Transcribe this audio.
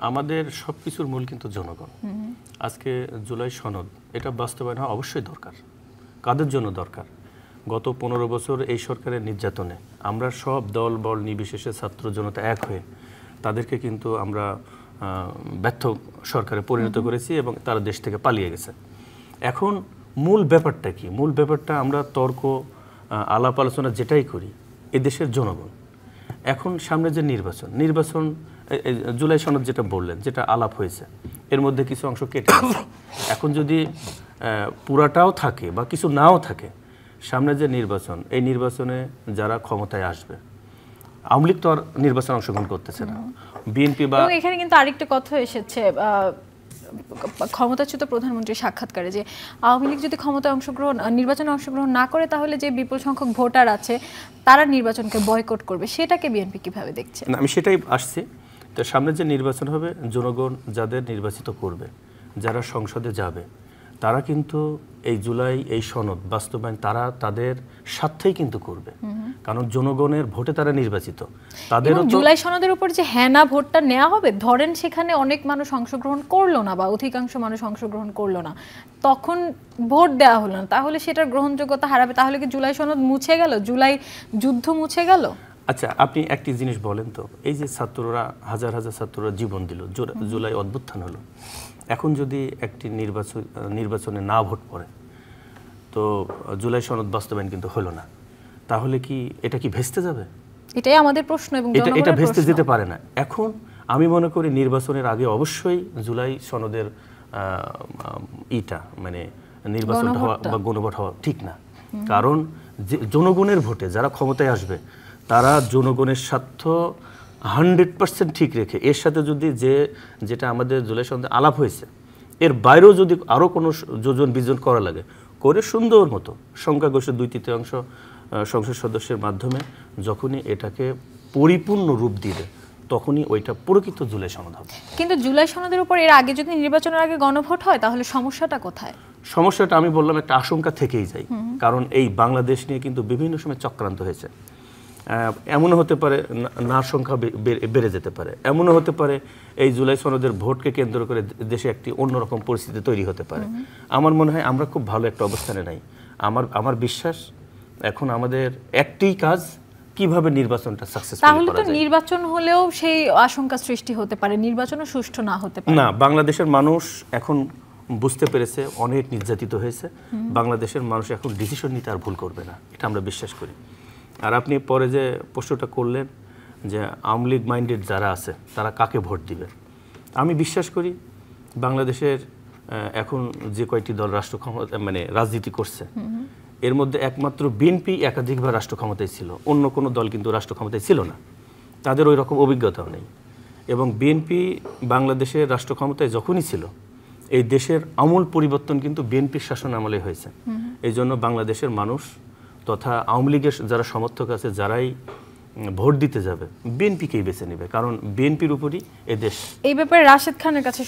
আমাদের সবকিছুর মূল কিন্তু জনগণ। আজকে জুলাই সনদ এটা বাস্তবায়ন হওয়া অবশ্যই দরকার। কাদের জন্য দরকার? গত 15 বছর এই সরকারের নির্যাতনে আমরা সব দল বল নির্বিশেষে ছাত্র জনতা এক হয়ে তাদেরকে কিন্তু আমরা ব্যর্থ সরকারে পরিণত করেছি এবং তারা দেশ থেকে পালিয়ে গেছে। এখন মূল ব্যাপারটা কি? মূল ব্যাপারটা আমরা তর্ক আলাপ আলোচনা যেটাই করি এদেশের জনগণ। এখন সামনে যে নির্বাচন জুলাই সনদ যেটা বললেন, যেটা আলাপ হয়েছে, এর মধ্যে কিছু অংশ কেটে গেছে। এখন যদি পুরাটাও থাকে বা কিছু নাও থাকে, সামনে যে নির্বাচন, এই নির্বাচনে যারা ক্ষমতায় আসবে, আওয়ামী লীগ তো আর নির্বাচনে অংশগ্রহণ করতেছে না, বিএনপি বা এখানে কিন্তু আরেকটা কথা এসেছে ক্ষমতাচ্যুত প্রধানমন্ত্রীর সাক্ষাৎকারে, যে আওয়ামী লীগ যদি নির্বাচনে অংশগ্রহণ না করে তাহলে যে বিপুল সংখ্যক ভোটার আছে তারা নির্বাচনকে বয়কট করবে, সেটাকে বিএনপি কিভাবে দেখছে? আমি সেটাই আসছি। তো সামনে যে নির্বাচন হবে, জনগণ যাদের নির্বাচিত করবে, যারা সংসদে যাবে, তারা কিন্তু এই জুলাই এই সনদ বাস্তবায়ন তারা তাদের স্বার্থেই কিন্তু করবে, কারণ জনগণের ভোটে তারা নির্বাচিত। তাদেরও জুলাই সনদের উপর যে হ্যাঁ না ভোটটা নেওয়া হবে, ধরেন সেখানে অনেক মানুষ অংশগ্রহণ করলো না বা অধিকাংশ মানুষ অংশগ্রহণ করলো না, তখন ভোট দেওয়া হলো না, তাহলে সেটার গ্রহণযোগ্যতা হারাবে। তাহলে কি জুলাই সনদ মুছে গেল? জুলাই যুদ্ধ মুছে গেল? আচ্ছা, আপনি একটি জিনিস বলেন তো, এই যে ছাত্ররা হাজার হাজার ছাত্ররা জীবন দিল, জুলাই অভ্যুত্থান হলো, এখন যদি একটি নির্বাচনে না ভোট পড়ে, তো জুলাই সনদ বাস্তবায়ন কিন্তু হলো না, তাহলে কি এটা কি ভেস্তে যাবে? এটাই আমাদের প্রশ্ন এবং এটা ভেস্তে যেতে পারে না। এখন আমি মনে করি নির্বাচনের আগে অবশ্যই জুলাই সনদের মানে নির্বাচনটা হওয়া বা গণভোট হওয়া ঠিক না, কারণ জনগণের ভোটে যারা ক্ষমতায় আসবে তারা জনগণের স্বার্থ 100% ঠিক রেখে, এর সাথে যদি যেটা আমাদের জুলাই সনদে আলাপ হয়েছে এর বাইরেও যদি আরও কোনো যোজন বিজন করা লাগে, করে সুন্দর মতো সংখ্যাগরিষ্ঠ 2/3 সংসদ সদস্যের মাধ্যমে যখনই এটাকে পরিপূর্ণ রূপ দিবে, তখনই ওইটা প্রকৃত জুলাই সনদ হবে। কিন্তু জুলাই সনদের উপর এর আগে যদি নির্বাচনের আগে গণভোট হয়, তাহলে সমস্যাটা কোথায়? সমস্যাটা আমি বললাম একটা আশঙ্কা থেকেই যায়, কারণ এই বাংলাদেশ নিয়ে কিন্তু বিভিন্ন সময় চক্রান্ত হয়েছে। এমনও হতে পারে নার সংখ্যা বেড়ে যেতে পারে, এমনও হতে পারে এই জুলাই সনদের ভোটকে কেন্দ্র করে দেশে একটি অন্যরকম পরিস্থিতি তৈরি হতে পারে। আমার মনে হয় আমরা খুব ভালো একটা অবস্থানে নাই। আমার বিশ্বাস এখন আমাদের একটি কাজ, কিভাবে নির্বাচনটা সাকসেসফুল করা যায়। তাহলে তো নির্বাচন হলেও সেই আশঙ্কা সৃষ্টি হতে পারে, নির্বাচনও সুষ্ঠু না হতে পারে। না, বাংলাদেশের মানুষ এখন বুঝতে পেরেছে অনেক নির্যাতিত হয়েছে। বাংলাদেশের মানুষ এখন ডিসিশন নিতে আর ভুল করবে না, এটা আমরা বিশ্বাস করি। আর আপনি পরে যে প্রশ্নটা করলেন যে আওয়ামী লীগ মাইন্ডেড যারা আছে তারা কাকে ভোট দিবে, আমি বিশ্বাস করি বাংলাদেশের এখন যে কয়টি দল রাষ্ট্র ক্ষমতা মানে রাজনীতি করছে, এর মধ্যে একমাত্র বিএনপি একাধিকবার রাষ্ট্র ক্ষমতায় ছিল, অন্য কোনো দল কিন্তু রাষ্ট্র ক্ষমতায় ছিল না, তাদের ওই রকম অভিজ্ঞতাও নেই। এবং বিএনপি বাংলাদেশের রাষ্ট্র ক্ষমতায় যখনই ছিল, এই দেশের আমূল পরিবর্তন কিন্তু বিএনপির শাসন আমলে হয়েছে। এই জন্য বাংলাদেশের মানুষ তথা আওয়ামী লীগের যারা সমর্থক আছে, যারাই ভোট দিতে যাবে বিএনপিকেই বেছে নেবে, কারণ বিএনপির উপরই এদেশ। এই ব্যাপারে রাশেদ খানের কাছে